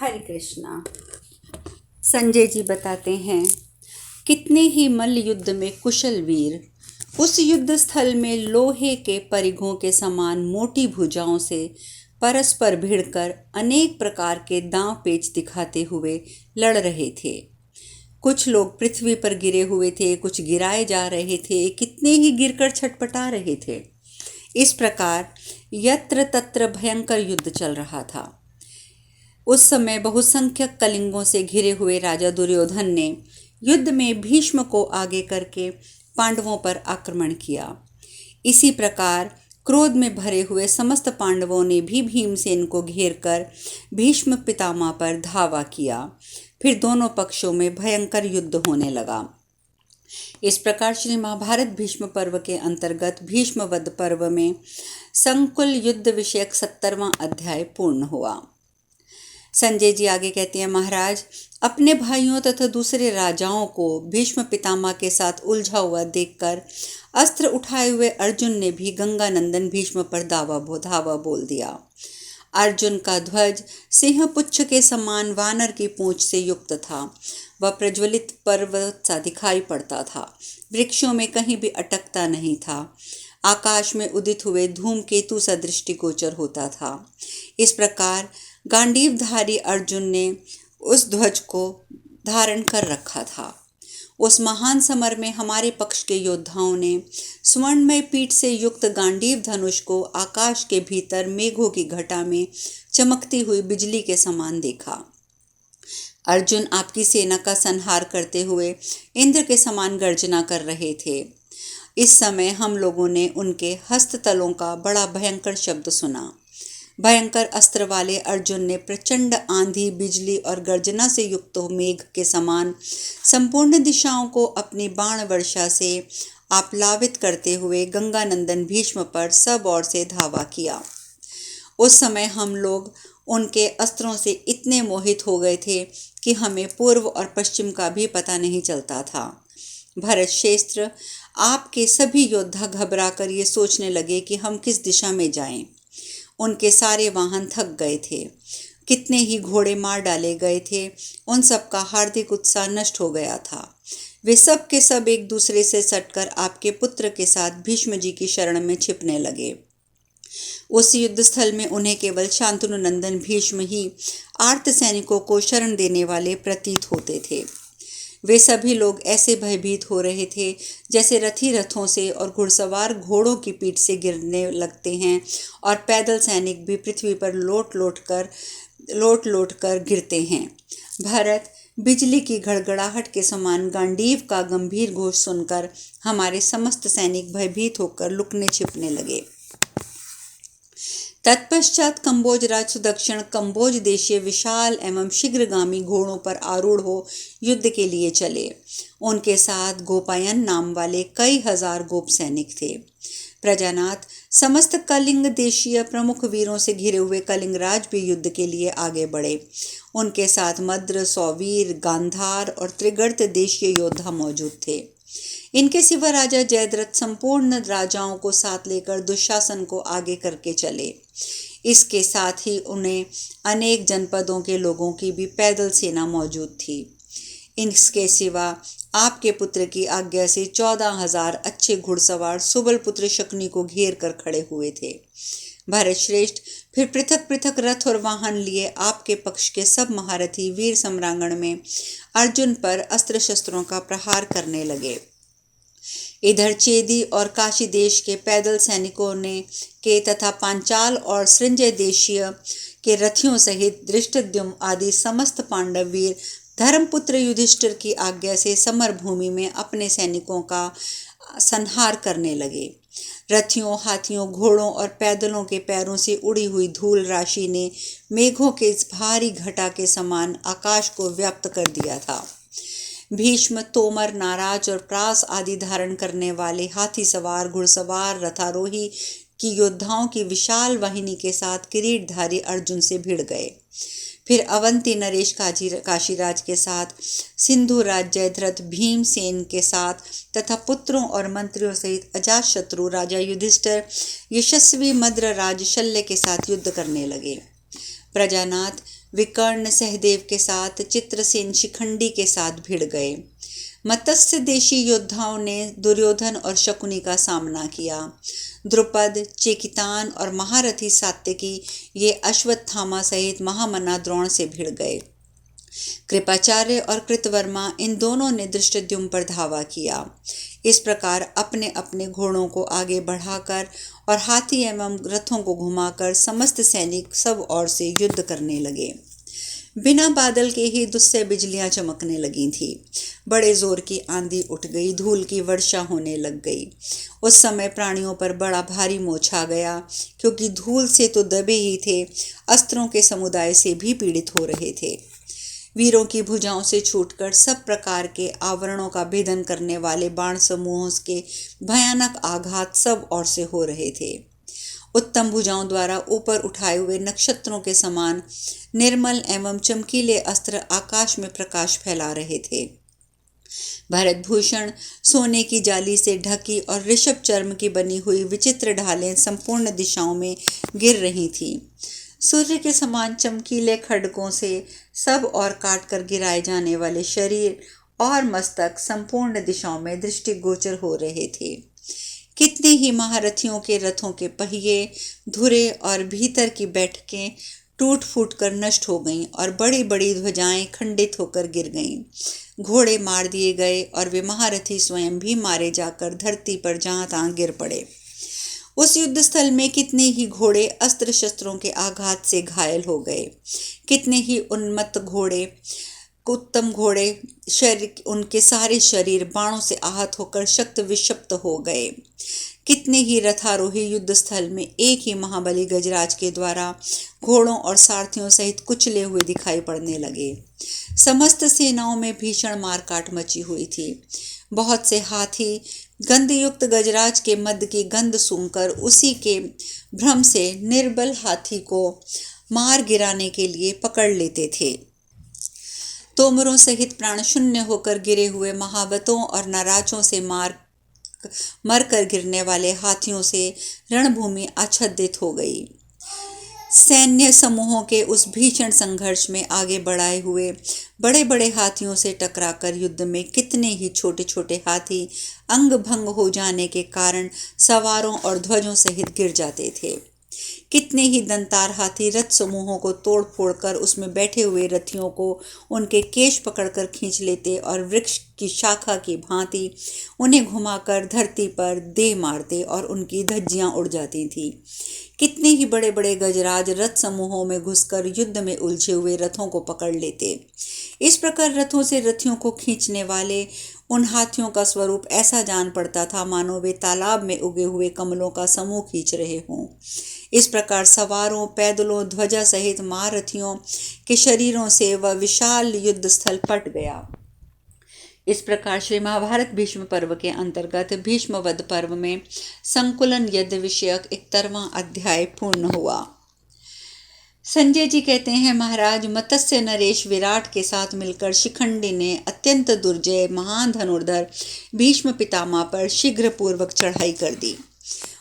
हरे कृष्णा। संजय जी बताते हैं, कितने ही मल्ल युद्ध में कुशल वीर उस युद्ध स्थल में लोहे के परिघों के समान मोटी भुजाओं से परस्पर भिड़कर अनेक प्रकार के दांव पेच दिखाते हुए लड़ रहे थे। कुछ लोग पृथ्वी पर गिरे हुए थे, कुछ गिराए जा रहे थे, कितने ही गिरकर छटपटा रहे थे। इस प्रकार यत्र तत्र भयंकर युद्ध चल रहा था। उस समय बहुसंख्यक कलिंगों से घिरे हुए राजा दुर्योधन ने युद्ध में भीष्म को आगे करके पांडवों पर आक्रमण किया। इसी प्रकार क्रोध में भरे हुए समस्त पांडवों ने भी भीमसेन को घेरकर भीष्म पितामह पर धावा किया। फिर दोनों पक्षों में भयंकर युद्ध होने लगा। इस प्रकार श्री महाभारत भीष्म पर्व के अंतर्गत भीष्म वध पर्व में संकुल युद्ध विषयक 70वां अध्याय पूर्ण हुआ। संजय जी आगे कहते हैं, महाराज, अपने भाइयों तथा दूसरे राजाओं को भीष्म पितामह के साथ उलझा हुआ देखकर अस्त्र उठाए हुए अर्जुन ने भी गंगानंदन भीष्म पर धावा बोल दिया। अर्जुन का ध्वज सिंह पुच्छ के समान वानर की पूंछ से युक्त था। वह प्रज्वलित पर्वत सा दिखाई पड़ता था, वृक्षों में कहीं भी अटकता नहीं था, आकाश में उदित हुए धूमकेतु सा दृष्टिगोचर होता था। इस प्रकार गांडीवधारी अर्जुन ने उस ध्वज को धारण कर रखा था। उस महान समर में हमारे पक्ष के योद्धाओं ने स्वर्णमय पीठ से युक्त गांडीव धनुष को आकाश के भीतर मेघों की घटा में चमकती हुई बिजली के समान देखा। अर्जुन आपकी सेना का संहार करते हुए इंद्र के समान गर्जना कर रहे थे। इस समय हम लोगों ने उनके हस्ततलों का बड़ा भयंकर शब्द सुना। भयंकर अस्त्र वाले अर्जुन ने प्रचंड आंधी, बिजली और गर्जना से युक्त मेघ के समान संपूर्ण दिशाओं को अपनी बाण वर्षा से आप्लावित करते हुए गंगानंदन भीष्म पर सब ओर से धावा किया। उस समय हम लोग उनके अस्त्रों से इतने मोहित हो गए थे कि हमें पूर्व और पश्चिम का भी पता नहीं चलता था। भरत श्रेष्ठ, आपके सभी योद्धा घबरा कर ये सोचने लगे कि हम किस दिशा में जाएं। उनके सारे वाहन थक गए थे, कितने ही घोड़े मार डाले गए थे, उन सब का हार्दिक उत्साह नष्ट हो गया था। वे सब के सब एक दूसरे से सटकर आपके पुत्र के साथ भीष्म जी की शरण में छिपने लगे। उस युद्ध स्थल में उन्हें केवल शांतनु नंदन भीष्म ही आर्त सैनिकों को शरण देने वाले प्रतीत होते थे। वे सभी लोग ऐसे भयभीत हो रहे थे जैसे रथी रथों से और घुड़सवार घोड़ों की पीठ से गिरने लगते हैं और पैदल सैनिक भी पृथ्वी पर लोट लोट कर गिरते हैं। भरत, बिजली की गड़गड़ाहट के समान गांडीव का गंभीर घोष सुनकर हमारे समस्त सैनिक भयभीत होकर लुकने छिपने लगे। तत्पश्चात कंबोज राज सुदक्षिण कंबोज देशीय विशाल एवं शीघ्रगामी घोड़ों पर आरूढ़ हो युद्ध के लिए चले। उनके साथ गोपायन नाम वाले कई हजार गोप सैनिक थे। प्रजानाथ समस्त कलिंग देशीय प्रमुख वीरों से घिरे हुए कलिंगराज भी युद्ध के लिए आगे बढ़े। उनके साथ मद्र, सौवीर, गांधार और त्रिगर्त देशीय योद्धा मौजूद थे। इनके सिवा राजा जयद्रथ संपूर्ण राजाओं को साथ लेकर दुशासन को आगे करके चले। इसके साथ ही उन्हें अनेक जनपदों के लोगों की भी पैदल सेना मौजूद थी। इनके सिवा आपके पुत्र की आज्ञा से 14,000 अच्छे घुड़सवार सुबल पुत्र शकुनी को घेर कर खड़े हुए थे। भरत श्रेष्ठ फिर पृथक पृथक रथ और वाहन लिए आपके पक्ष के सब महारथी वीर सम्रांगण में अर्जुन पर अस्त्र शस्त्रों का प्रहार करने लगे। इधर चेदी और काशी देश के पैदल सैनिकों ने के तथा पांचाल और सृंजय देशीय के रथियों सहित धृष्टद्युम्न आदि समस्त पांडव वीर धर्मपुत्र युधिष्ठिर की आज्ञा से समर भूमि में अपने सैनिकों का संहार करने लगे। रथियों, हाथियों, घोड़ों और पैदलों के पैरों से उड़ी हुई धूल राशि ने मेघों के इस भारी घटा के समान आकाश को व्याप्त कर दिया था। भीष्म, तोमर, नाराज और प्रास आदि धारण करने वाले हाथी सवार, घुड़सवार, रथारोही की योद्धाओं की विशाल वाहिनी के साथ किरीटधारी अर्जुन से भिड़ गए। फिर अवंती नरेश काशीराज के साथ, सिंधुराज जयद्रथ भीमसेन के साथ तथा पुत्रों और मंत्रियों सहित अजातशत्रु राजा युधिष्ठिर यशस्वी मद्र राज शल्य के साथ युद्ध करने लगे। प्रजानाथ, विकर्ण सहदेव के साथ, चित्रसेन शिखंडी के साथ भिड़ गए। मत्स्य देशी योद्धाओं ने दुर्योधन और शकुनी का सामना किया। द्रुपद, चेकितान और महारथी सात्यकी ये अश्वत्थामा सहित महामना द्रोण से भिड़ गए। कृपाचार्य और कृतवर्मा इन दोनों ने धृष्टद्युम्न पर धावा किया। इस प्रकार अपने अपने घोड़ों को आगे बढ़ाकर और हाथी एवं रथों को घुमाकर समस्त सैनिक सब ओर से युद्ध करने लगे। बिना बादल के ही दुस्सह बिजलियां चमकने लगी थी। बड़े जोर की आंधी उठ गई, धूल की वर्षा होने लग गई। उस समय प्राणियों पर बड़ा भारी मोह छा गया, क्योंकि धूल से तो दबे ही थे, अस्त्रों के समुदाय से भी पीड़ित हो रहे थे। वीरों की भुजाओं से छूटकर सब प्रकार के आवरणों का भेदन करने वाले बाण समूहों के भयानक आघात सब ओर से हो रहे थे। उत्तम भुजाओं द्वारा ऊपर उठाए हुए नक्षत्रों के समान निर्मल एवं चमकीले अस्त्र आकाश में प्रकाश फैला रहे थे। भरतभूषण सोने की जाली से ढकी और ऋषभ चर्म की बनी हुई विचित्र ढालें संपूर्ण दिशाओं में गिर रही थीं। सूर्य के समान चमकीले खड्गों से सब और काटकर गिराए जाने वाले शरीर और मस्तक संपूर्ण दिशाओं में दृष्टिगोचर हो रहे थे। कितने ही महारथियों के रथों के पहिए धुरे और भीतर की बैठकें टूट फूट कर नष्ट हो गईं और बड़ी बड़ी ध्वजाएं खंडित होकर गिर गईं। घोड़े मार दिए गए और वे महारथी स्वयं भी मारे जाकर धरती पर जहां तहां गिर पड़े। उस युद्ध स्थल में कितने ही घोड़े अस्त्र शस्त्रों के आघात से घायल हो गए। कितने ही उन्मत्त घोड़े, उत्तम घोड़े, शरीर उनके सारे शरीर बाणों से आहत होकर शक्त विक्षिप्त हो गए। कितने ही रथारोही युद्ध स्थल में एक ही महाबली गजराज के द्वारा घोड़ों और सारथियों सहित कुचले हुए दिखाई पड़ने लगे। समस्त सेनाओं में भीषण मारकाट मची हुई थी। बहुत से हाथी गंधयुक्त गजराज के मद की गंध सूंघकर उसी के भ्रम से निर्बल हाथी को मार गिराने के लिए पकड़ लेते थे। तोमरों सहित प्राण शून्य होकर गिरे हुए महावतों और नराचों से मरकर गिरने वाले हाथियों से रणभूमि आच्छादित हो गई। सैन्य समूहों के उस भीषण संघर्ष में आगे बढ़ाए हुए बड़े बड़े हाथियों से टकराकर युद्ध में कितने ही छोटे छोटे हाथी अंग भंग हो जाने के कारण सवारों और ध्वजों सहित गिर जाते थे। कितने ही दंतार हाथी रथ समूहों को तोड़ फोड़ कर उसमें बैठे हुए रथियों को उनके केश पकड़कर खींच लेते और वृक्ष की शाखा की भांति उन्हें घुमाकर धरती पर दे मारते और उनकी धज्जियां उड़ जाती थीं। कितने ही बड़े बड़े गजराज रथ समूहों में घुसकर युद्ध में उलझे हुए रथों को पकड़ लेते। इस प्रकार रथों से रथियों को खींचने वाले उन हाथियों का स्वरूप ऐसा जान पड़ता था मानो वे तालाब में उगे हुए कमलों का समूह खींच रहे हों। इस प्रकार सवारों, पैदलों, ध्वजा सहित महारथियों के शरीरों से वह विशाल युद्ध स्थल पट गया। इस प्रकार श्री महाभारत भीष्म पर्व के अंतर्गत भीष्म वध पर्व में संकुलन युद्ध विषयक 71वां अध्याय पूर्ण हुआ। संजय जी कहते हैं, महाराज मत्स्य नरेश विराट के साथ मिलकर शिखंडी ने अत्यंत दुर्जय महान धनुर्धर भीष्म पितामह पर शीघ्र पूर्वक चढ़ाई कर दी।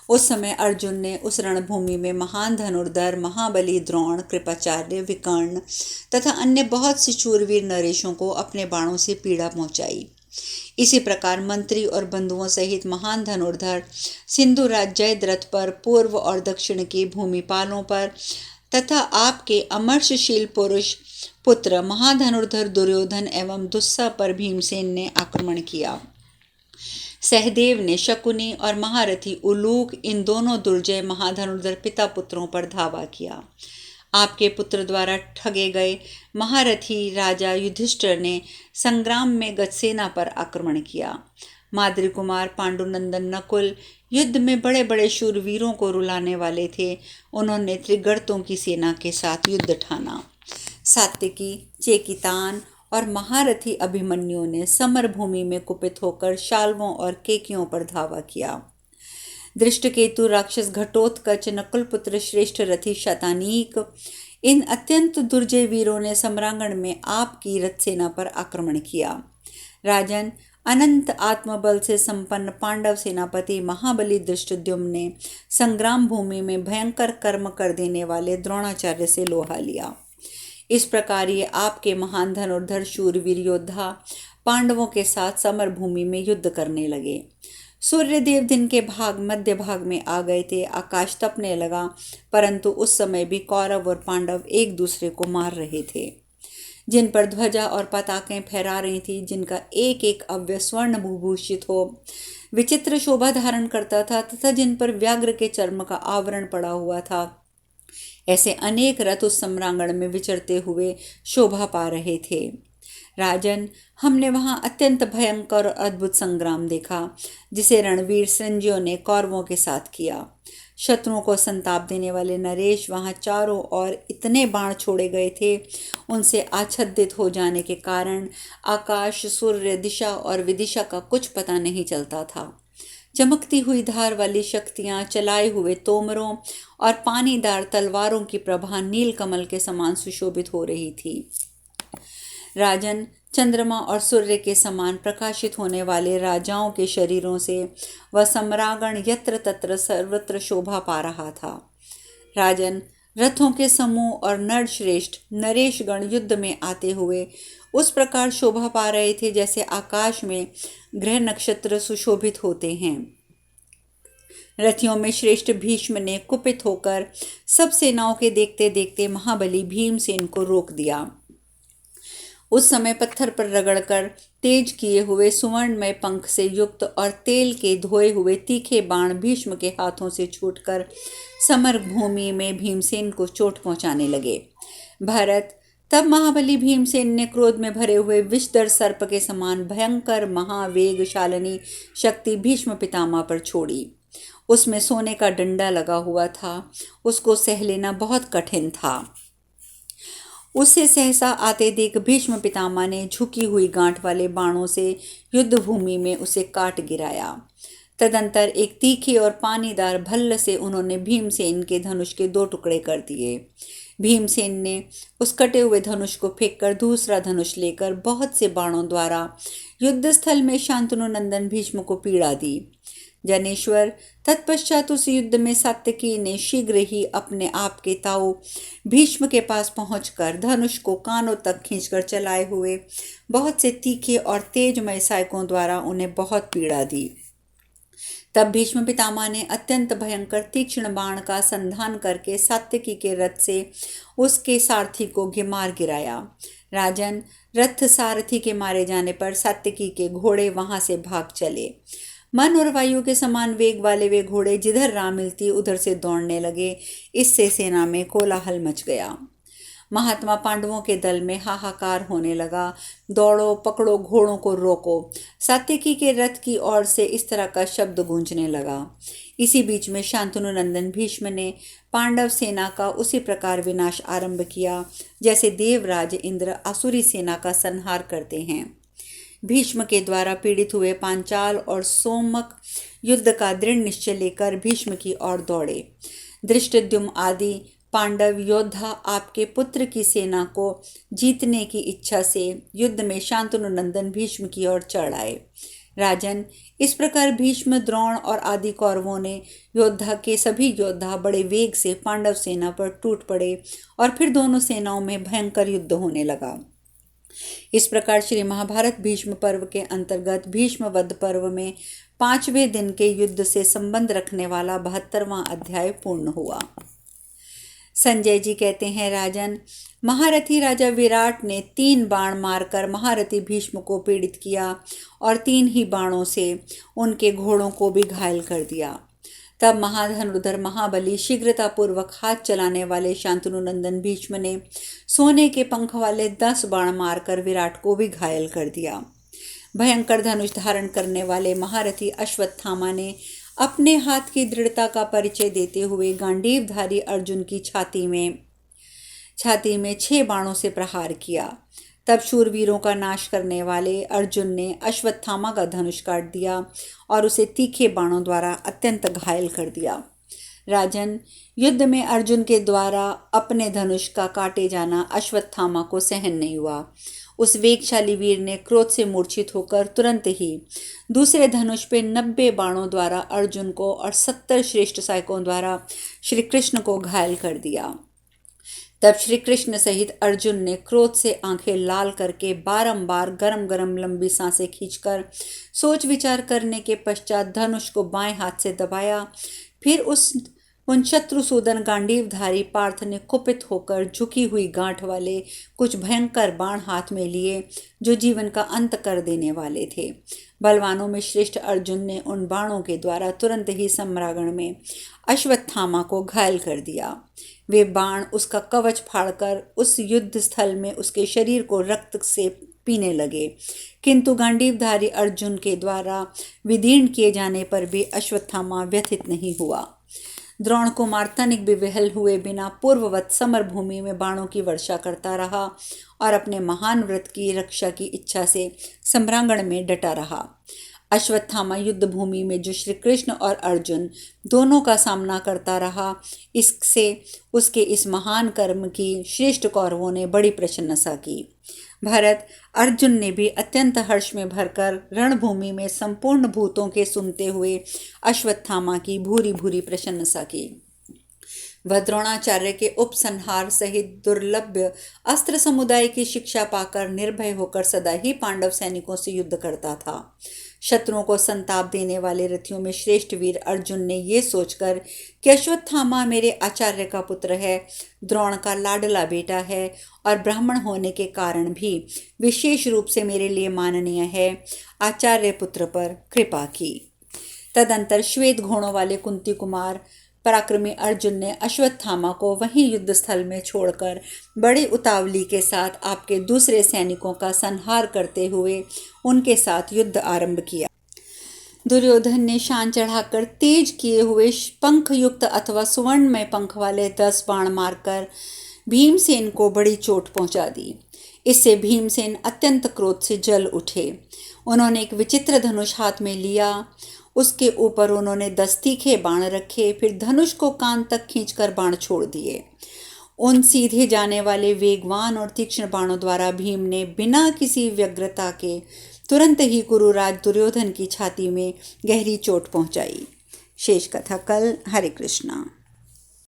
उस समय अर्जुन ने उस रणभूमि में महान धनुर्धर महाबली द्रोण, कृपाचार्य, विकर्ण तथा अन्य बहुत सी शूरवीर नरेशों को अपने बाणों से पीड़ा पहुंचाई। इसी प्रकार मंत्री और बंधुओं सहित महान धनुर्धर सिंधु राज्य जयद्रथ पर, पूर्व और दक्षिण की भूमिपालों पर तथा आपके अमर्षशील पुरुष पुत्र महाधनुर्धर दुर्योधन एवं दुस्सा पर भीमसेन ने आक्रमण किया। सहदेव ने शकुनी और महारथी उलूक इन दोनों दुर्जय महाधनुर्धर पिता पुत्रों पर धावा किया। आपके पुत्र द्वारा ठगे गए महारथी राजा युधिष्ठिर ने संग्राम में गजसेना पर आक्रमण किया। माद्री कुमार पांडुनंदन नकुल युद्ध में बड़े बड़े शूरवीरों को रुलाने वाले थे। उन्होंने त्रिगर्तों की सेना के साथ युद्ध ठाना। सात्यकी, चेकितान और महारथी अभिमन्यु ने समर भूमि में कुपित होकर शाल्वों और केकियों पर धावा किया। दृष्टकेतु, राक्षस घटोत्कच, नकुलपुत्र श्रेष्ठ रथी शतानीक इन अत्यंत दुर्जय वीरों ने सम्रांगण में आपकी रथसेना पर आक्रमण किया। राजन, अनंत आत्मबल से संपन्न पांडव सेनापति महाबली धृष्टद्युम्न ने संग्राम भूमि में भयंकर कर्म कर देने वाले द्रोणाचार्य से लोहा लिया। इस प्रकार ये आपके महान धनुर्धर शूरवीर योद्धा पांडवों के साथ समर भूमि में युद्ध करने लगे। सूर्यदेव दिन के मध्य भाग में आ गए थे। आकाश तपने लगा, परंतु उस समय भी कौरव और पांडव एक दूसरे को मार रहे थे। जिन पर ध्वजा और पताकें फहरा रही थी, जिनका एक एक अव्यय स्वर्ण भूभूषित हो विचित्र शोभा धारण करता था, तथा जिन पर व्याघ्र के चर्म का आवरण पड़ा हुआ था, ऐसे अनेक रथ उस सम्रांगण में विचरते हुए शोभा पा रहे थे। राजन, हमने वहां अत्यंत भयंकर और अद्भुत संग्राम देखा, जिसे रणवीर संजयों ने कौरवों के साथ किया। शत्रुओं को संताप देने वाले नरेश वहां चारों ओर इतने बाण छोड़े गए थे, उनसे आच्छादित हो जाने के कारण आकाश, सूर्य, दिशा और विदिशा का कुछ पता नहीं चलता था। चमकती हुई धार वाली शक्तियां, चलाए हुए तोमरों और पानीदार तलवारों की प्रभा नील कमल के समान सुशोभित हो रही थी। राजन, चंद्रमा और सूर्य के समान प्रकाशित होने वाले राजाओं के शरीरों से वह सम्रांगण यत्र तत्र सर्वत्र शोभा पा रहा था। राजन, रथों के समूह और नरश्रेष्ठ नरेशगण युद्ध में आते हुए उस प्रकार शोभा पा रहे थे, जैसे आकाश में ग्रह नक्षत्र सुशोभित होते हैं। रथियों में श्रेष्ठ भीष्म ने कुपित होकर सब सेनाओं के देखते देखते महाबली भीमसेन को रोक दिया। उस समय पत्थर पर रगड़कर तेज किए हुए सुवर्णमय पंख से युक्त और तेल के धोए हुए तीखे बाण भीष्म के हाथों से छूटकर समर भूमि में भीमसेन को चोट पहुंचाने लगे। भरत, तब महाबली भीमसेन ने क्रोध में भरे हुए विषधर सर्प के समान भयंकर महावेगशालिनी शक्ति भीष्म पितामह पर छोड़ी। उसमें सोने का डंडा लगा हुआ था, उसको सह लेना बहुत कठिन था। उससे सहसा आते देख भीष्म पितामह ने झुकी हुई गांठ वाले बाणों से युद्ध भूमि में उसे काट गिराया। तदंतर एक तीखी और पानीदार भल्ल से उन्होंने भीमसेन के धनुष के 2 टुकड़े कर दिए। भीमसेन ने उस कटे हुए धनुष को फेंककर दूसरा धनुष लेकर बहुत से बाणों द्वारा युद्धस्थल में शांतनु नंदन भीष्म को पीड़ा दी। जनेश्वर, तत्पश्चात उस युद्ध में सात्यकी ने शीघ्र ही अपने आप के ताऊ भीष्म के पास पहुंचकर धनुष को कानों तक खींचकर चलाए हुए बहुत से तीखे और तेजमय सहायकों द्वारा उन्हें बहुत पीड़ा दी। तब भीष्म पितामह ने अत्यंत भयंकर तीक्ष्ण बाण का संधान करके सात्यकी के रथ से उसके सारथी को मार गिराया। राजन, रथ सारथी के मारे जाने पर सात्यकी के घोड़े वहां से भाग चले। मन और वायु के समान वेग वाले वे घोड़े जिधर राह मिलती उधर से दौड़ने लगे। इससे सेना में कोलाहल मच गया। महात्मा पांडवों के दल में हाहाकार होने लगा। दौड़ो, पकड़ो, घोड़ों को रोको। सात्यकी के रथ की ओर से इस तरह का शब्द गूंजने लगा। इसी बीच में शांतनु नंदन भीष्म ने पांडव सेना का उसी प्रकार विनाश आरंभ किया, जैसे देवराज इंद्र आसुरी सेना का संहार करते हैं। भीष्म के द्वारा पीड़ित हुए पांचाल और सोमक युद्ध का दृढ़ निश्चय लेकर भीष्म की ओर दौड़े। धृष्टद्युम्न आदि पांडव योद्धा आपके पुत्र की सेना को जीतने की इच्छा से युद्ध में शांतनु नंदन भीष्म की ओर चढ़ आए। राजन, इस प्रकार भीष्म, द्रोण और आदि कौरवों ने योद्धा के सभी योद्धा बड़े वेग से पांडव सेना पर टूट पड़े और फिर दोनों सेनाओं में भयंकर युद्ध होने लगा। इस प्रकार श्री महाभारत भीष्म पर्व के अंतर्गत भीष्म वध पर्व में 5वें दिन के युद्ध से संबंध रखने वाला 72वां अध्याय पूर्ण हुआ। संजय जी कहते हैं, राजन, महारथी राजा विराट ने 3 बाण मारकर महारथी भीष्म को पीड़ित किया और 3 ही बाणों से उनके घोड़ों को भी घायल कर दिया। तब महाधनुर्धर महाबली शीघ्रतापूर्वक हाथ चलाने वाले शांतनु नंदन भीष्म ने सोने के पंख वाले 10 बाण मारकर विराट को भी घायल कर दिया। भयंकर धनुष धारण करने वाले महारथी अश्वत्थामा ने अपने हाथ की दृढ़ता का परिचय देते हुए गांडीवधारी अर्जुन की छाती में 6 बाणों से प्रहार किया। तब शूरवीरों का नाश करने वाले अर्जुन ने अश्वत्थामा का धनुष काट दिया और उसे तीखे बाणों द्वारा अत्यंत घायल कर दिया। राजन, युद्ध में अर्जुन के द्वारा अपने धनुष का काटे जाना अश्वत्थामा को सहन नहीं हुआ। उस वेगशाली वीर ने क्रोध से मूर्छित होकर तुरंत ही दूसरे धनुष पे 90 बाणों द्वारा अर्जुन को और 70 श्रेष्ठ सहायकों द्वारा श्री कृष्ण को घायल कर दिया। तब श्री कृष्ण सहित अर्जुन ने क्रोध से आंखें लाल करके बारंबार गरम गरम लंबी सांसें खींचकर सोच विचार करने के पश्चात धनुष को बाएं हाथ से दबाया। फिर उन शत्रुसूदन गांडीवधारी पार्थ ने कुपित होकर झुकी हुई गांठ वाले कुछ भयंकर बाण हाथ में लिए जो जीवन का अंत कर देने वाले थे। बलवानों में श्रेष्ठ अर्जुन ने उन बाणों के द्वारा तुरंत ही सम्रागण में अश्वत्थामा को घायल कर दिया। वे बाण उसका कवच फाड़कर उस युद्ध स्थल में उसके शरीर को रक्त से पीने लगे, किंतु गांडीवधारी अर्जुन के द्वारा विदीर्ण किए जाने पर भी अश्वत्थामा व्यथित नहीं हुआ। द्रोण कुमार तनिक भी विहल हुए बिना पूर्ववत समरभूमि में बाणों की वर्षा करता रहा और अपने महान व्रत की रक्षा की इच्छा से सम्रांगण में डटा रहा। अश्वत्थामा युद्ध भूमि में जो श्री कृष्ण और अर्जुन दोनों का सामना करता रहा, इससे उसके इस महान कर्म की श्रेष्ठ कौरवों ने बड़ी प्रशंसा की। भरत अर्जुन ने भी अत्यंत हर्ष में भरकर रणभूमि में संपूर्ण भूतों के सुनते हुए अश्वत्थामा की भूरी भूरी प्रशंसा की। वह द्रोणाचार्य के उपसंहार सहित दुर्लभ अस्त्र समुदाय की शिक्षा पाकर निर्भय होकर सदा ही पांडव सैनिकों से युद्ध करता था। शत्रुओं को संताप देने वाले रथियों में श्रेष्ठ वीर अर्जुन ने ये सोचकर कि अश्वत्थामा मेरे आचार्य का पुत्र है, द्रोण का लाडला बेटा है और ब्राह्मण होने के कारण भी विशेष रूप से मेरे लिए माननीय है, आचार्य पुत्र पर कृपा की। तदंतर श्वेत घोड़ों वाले कुंती कुमार पराक्रमी अर्जुन ने अश्वत्थामा को वहीं युद्ध स्थल में छोड़कर बड़ी उतावली के साथ आपके दूसरे सैनिकों का संहार करते हुए उनके साथ युद्ध आरंभ किया। दुर्योधन ने शान चढ़ाकर तेज किए हुए पंख युक्त अथवा सुवर्णमय पंख वाले 10 बाण मारकर भीमसेन को बड़ी चोट पहुंचा दी। इससे भीमसेन अत्यंत क्रोध से जल उठे। उन्होंने एक विचित्र धनुष हाथ में लिया, उसके ऊपर उन्होंने 10 तीखे बाण रखे, फिर धनुष को कान तक खींचकर बाण छोड़ दिए। उन सीधे जाने वाले वेगवान और तीक्ष्ण बाणों द्वारा भीम ने बिना किसी व्यग्रता के तुरंत ही कुरुराज दुर्योधन की छाती में गहरी चोट पहुंचाई। शेष कथा कल। हरे कृष्णा।